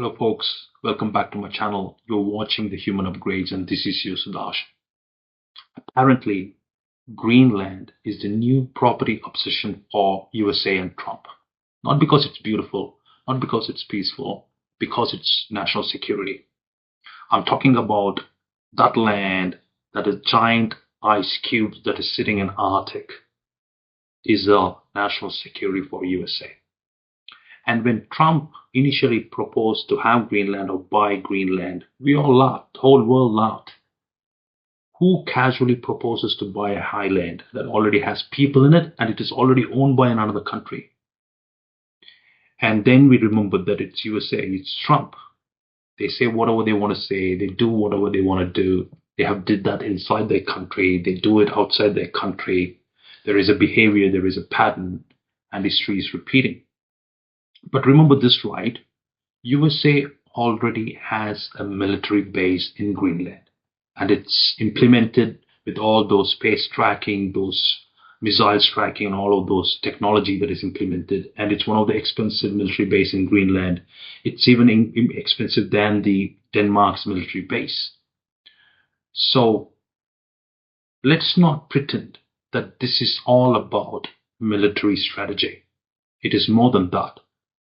Hello folks, welcome back to my channel. You're watching the Human Upgrades and this is your Sudash. Apparently, Greenland is the new property obsession for USA and Trump. Not because it's beautiful, not because it's peaceful, because it's national security. I'm talking about that land, that is giant ice cube that is sitting in Arctic, is a national security for USA. And when Trump initially proposed to have Greenland or buy Greenland, we all laughed, the whole world laughed. Who casually proposes to buy a highland that already has people in it and it is already owned by another country? And then we remembered that it's USA, it's Trump. They say whatever they want to say, they do whatever they want to do. They have did that inside their country, they do it outside their country. There is a behavior, there is a pattern, and history is repeating. But remember this, right? USA already has a military base in Greenland, and it's implemented with all those space tracking, those missiles tracking, and all of those technology that is implemented. And it's one of the expensive military base in Greenland. It's even expensive than the Denmark's military base. So let's not pretend that this is all about military strategy. It is more than that.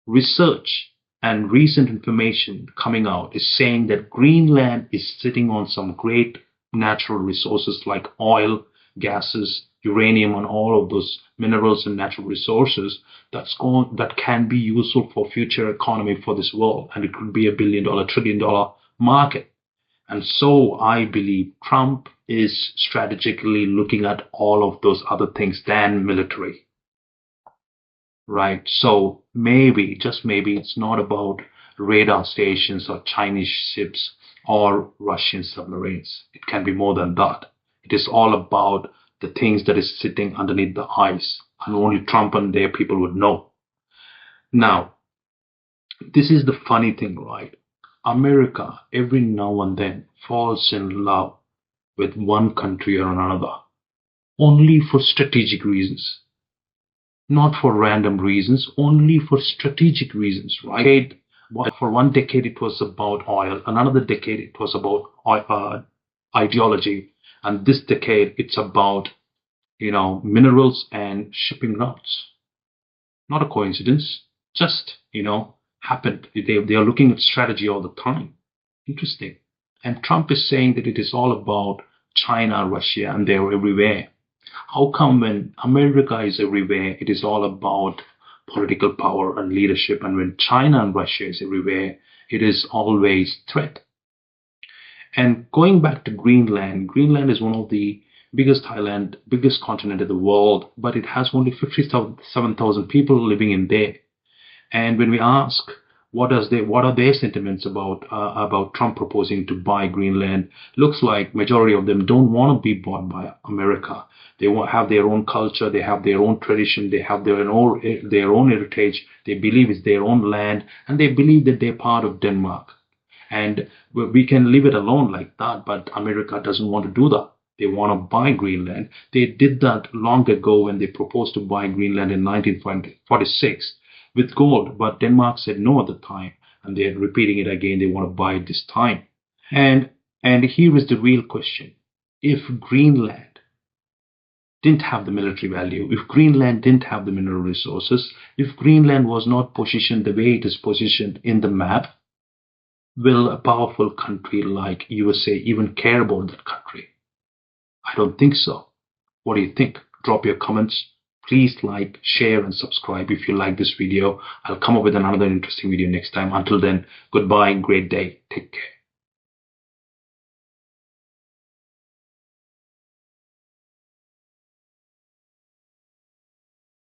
Research and recent information coming out is saying that Greenland is sitting on some great natural resources like oil, gases, uranium, and all of those minerals and natural resources that can be useful for future economy for this world, and it could be $1 billion, $1 trillion market. And so I believe Trump is strategically looking at all of those other things than military. Right, so maybe, just maybe, it's not about radar stations or Chinese ships or Russian submarines. It can be more than that. It is all about the things that is sitting underneath the ice, and only Trump and their people would know. Now, this is the funny thing, right? America every now and then falls in love with one country or another, only for strategic reasons. Not for random reasons, only for strategic reasons, right? For one decade it was about oil, another decade it was about ideology, and this decade it's about, minerals and shipping routes. Not a coincidence, just, happened. They are looking at strategy all the time. Interesting. And Trump is saying that it is all about China, Russia, and they're everywhere. How come when America is everywhere, it is all about political power and leadership, and when China and Russia is everywhere, it is always threat? And going back to Greenland, Greenland is one of the biggest island, biggest continent in the world, but it has only 57,000 people living in there. And when we ask what are their sentiments about Trump proposing to buy Greenland, looks like majority of them don't want to be bought by America. They have their own culture, they have their own tradition, they have their own heritage. They believe it's their own land, and they believe that they're part of Denmark. And we can leave it alone like that, but America doesn't want to do that. They want to buy Greenland. They did that long ago when they proposed to buy Greenland in 1946. With gold, but Denmark said no at the time, and they're repeating it again. They want to buy it this time. And here is the real question. If Greenland didn't have the military value, if Greenland didn't have the mineral resources, if Greenland was not positioned the way it is positioned in the map, will a powerful country like USA even care about that country? I don't think so. What do you think? Drop your comments. Please like, share, and subscribe if you like this video. I'll come up with another interesting video next time. Until then, goodbye, great day, take care.